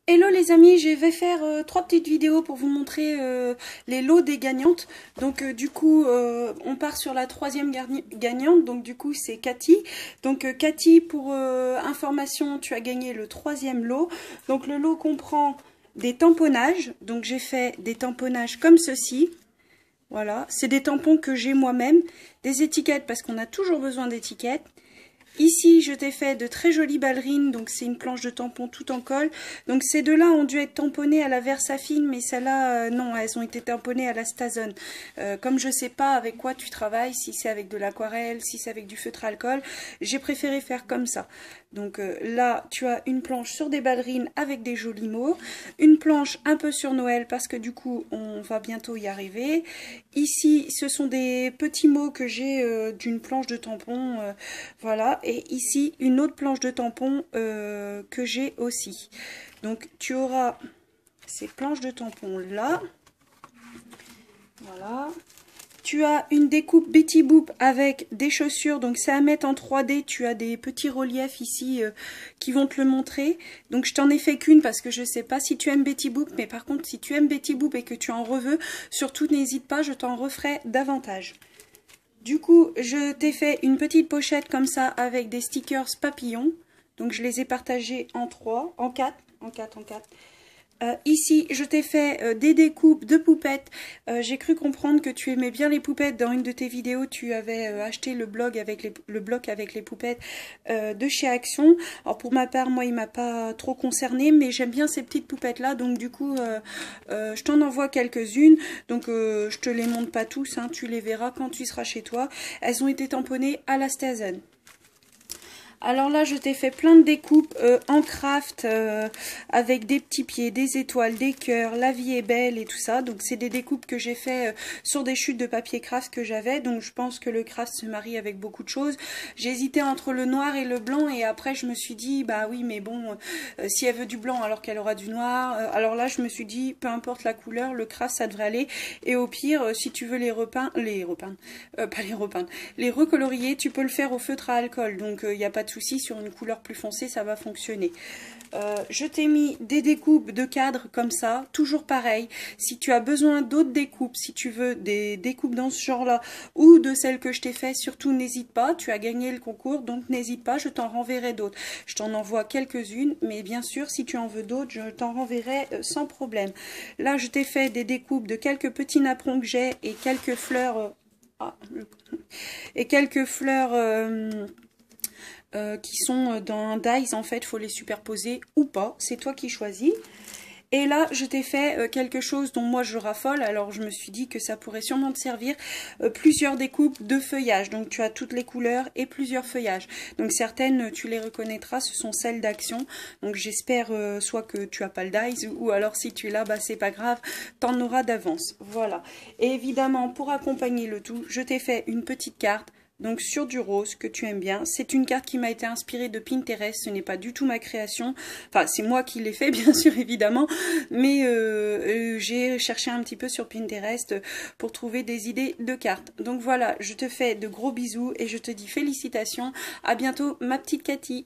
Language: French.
Hello les amis, je vais faire trois petites vidéos pour vous montrer les lots des gagnantes. Donc du coup, on part sur la troisième gagnante, donc du coup c'est Cathy. Donc Cathy, pour information, tu as gagné le troisième lot. Donc le lot comprend des tamponnages, donc j'ai fait des tamponnages comme ceci. Voilà, c'est des tampons que j'ai moi-même, des étiquettes parce qu'on a toujours besoin d'étiquettes. Ici, je t'ai fait de très jolies ballerines, donc c'est une planche de tampon tout en colle. Donc ces deux-là ont dû être tamponnées à la Versafine, mais celles-là, non, elles ont été tamponnées à la Stazone. Comme je sais pas avec quoi tu travailles, si c'est avec de l'aquarelle, si c'est avec du feutre à alcool, j'ai préféré faire comme ça. Donc là, tu as une planche sur des ballerines avec des jolis mots, une planche un peu sur Noël parce que du coup, on va bientôt y arriver. Ici, ce sont des petits mots que j'ai d'une planche de tampon, voilà. Et ici, une autre planche de tampon que j'ai aussi. Donc, tu auras ces planches de tampon là. Voilà. Tu as une découpe Betty Boop avec des chaussures, donc c'est à mettre en 3D, tu as des petits reliefs ici qui vont te le montrer. Donc je t'en ai fait qu'une parce que je sais pas si tu aimes Betty Boop, mais par contre si tu aimes Betty Boop et que tu en reveux, surtout n'hésite pas, je t'en referai davantage. Du coup, je t'ai fait une petite pochette comme ça avec des stickers papillons. Donc je les ai partagés en 3, en 4, en 4, en 4. Ici, je t'ai fait des découpes de poupettes. J'ai cru comprendre que tu aimais bien les poupettes. Dans une de tes vidéos, tu avais acheté le bloc avec les poupettes de chez Action. Alors pour ma part, moi, il m'a pas trop concerné, mais j'aime bien ces petites poupettes-là. Donc du coup, je t'en envoie quelques-unes. Donc je te les montre pas tous, hein, tu les verras quand tu seras chez toi. Elles ont été tamponnées à la Stazone. Alors là, je t'ai fait plein de découpes en craft avec des petits pieds, des étoiles, des cœurs, la vie est belle et tout ça. Donc c'est des découpes que j'ai fait sur des chutes de papier craft que j'avais. Donc je pense que le craft se marie avec beaucoup de choses. J'ai hésité entre le noir et le blanc et après je me suis dit, bah oui mais bon, si elle veut du blanc alors qu'elle aura du noir. Alors là je me suis dit, peu importe la couleur, le craft ça devrait aller. Et au pire, si tu veux les repeindre, pas les repeindre, les recolorier, tu peux le faire au feutre à alcool. Donc il n'y a pas de souci, sur une couleur plus foncée ça va fonctionner. Je t'ai mis des découpes de cadres comme ça, toujours pareil. Si tu as besoin d'autres découpes, si tu veux des découpes dans ce genre là ou de celles que je t'ai fait, surtout n'hésite pas, tu as gagné le concours donc n'hésite pas, je t'en renverrai d'autres. Je t'en envoie quelques-unes, mais bien sûr si tu en veux d'autres je t'en renverrai sans problème. Là je t'ai fait des découpes de quelques petits napperons que j'ai et quelques fleurs qui sont dans un dies, en fait, il faut les superposer ou pas, c'est toi qui choisis. Et là, je t'ai fait quelque chose dont moi je raffole, alors je me suis dit que ça pourrait sûrement te servir, plusieurs découpes de feuillage. Donc tu as toutes les couleurs et plusieurs feuillages. Donc certaines, tu les reconnaîtras, ce sont celles d'Action. Donc j'espère soit que tu as pas le dies, ou alors si tu l'as, bah c'est pas grave, t'en auras d'avance. Voilà. Et évidemment, pour accompagner le tout, je t'ai fait une petite carte. Donc sur du rose que tu aimes bien. C'est une carte qui m'a été inspirée de Pinterest. Ce n'est pas du tout ma création. Enfin, c'est moi qui l'ai fait, bien sûr, évidemment. Mais j'ai cherché un petit peu sur Pinterest pour trouver des idées de cartes. Donc voilà, je te fais de gros bisous et je te dis félicitations. À bientôt, ma petite Cathy.